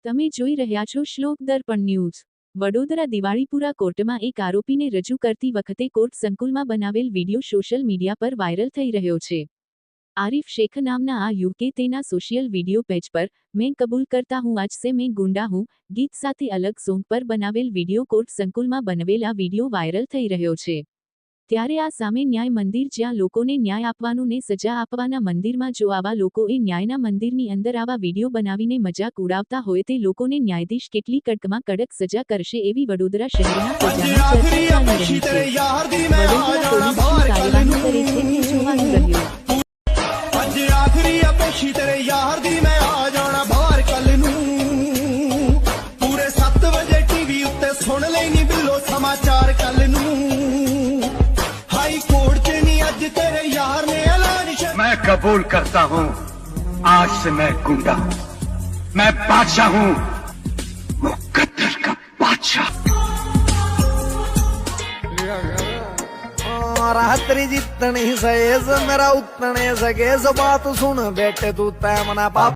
તમે જોઈ રહ્યા છો શ્લોક દર્પણ ન્યૂઝ। વડોદરા દિવાળીપુરા કોર્ટમાં એક આરોપીને રજૂ કરતી વખતે કોર્ટ સંકુલમાં બનાવેલ વિડીયો સોશિયલ મીડિયા પર વાયરલ થઈ રહ્યો છે। આરિફ શેખ નામના આ યુવકે તેના સોશિયલ વીડિયો પેજ પર મેં કબૂલ કરતા હું આજ સે મેં ગુંડા હું ગીત સાથે અલગ સોંગ પર બનાવેલ વિડીયો કોર્ટ સંકુલમાં બનેલ આ વિડીયો વાયરલ થઈ રહ્યો છે। ત્યારે આ સામે ન્યાય મંદિર જ્યાં લોકોને ન્યાય આપવાનું ને સજા આપવાના મંદિરમાં જો આવા લોકોએ ન્યાયના મંદિરની અંદર આવા વિડીયો બનાવીને મજાક ઉડાવતા હોય તે લોકોને ન્યાયાધીશ કેટલી કડકમાં કડક સજા કરશે એવી વડોદરા શહેરના પ્રજામાં ચર્ચા ચાલી રહી છે। વડોદરા પોલીસ શું કાર્યવાહી કરે છે તે જોવાનું રહ્યું। तेरे यार दी मैं आ जाना बाहर कल नू पूरे 7 बजे टीवी उत्ते सुन लेनी बिल्लो समाचार कल नू हाई कोर्ट च नहीं अज तेरे यार ने ऐलान मैं कबूल करता हूँ आज से मैं गुंडा हूँ मैं बादशाह हूँ मुकद्दर का बादशाह। रात्रि जितनी सहेज मेरा उतने सगे बात सुन बेटे तू तैमना पाप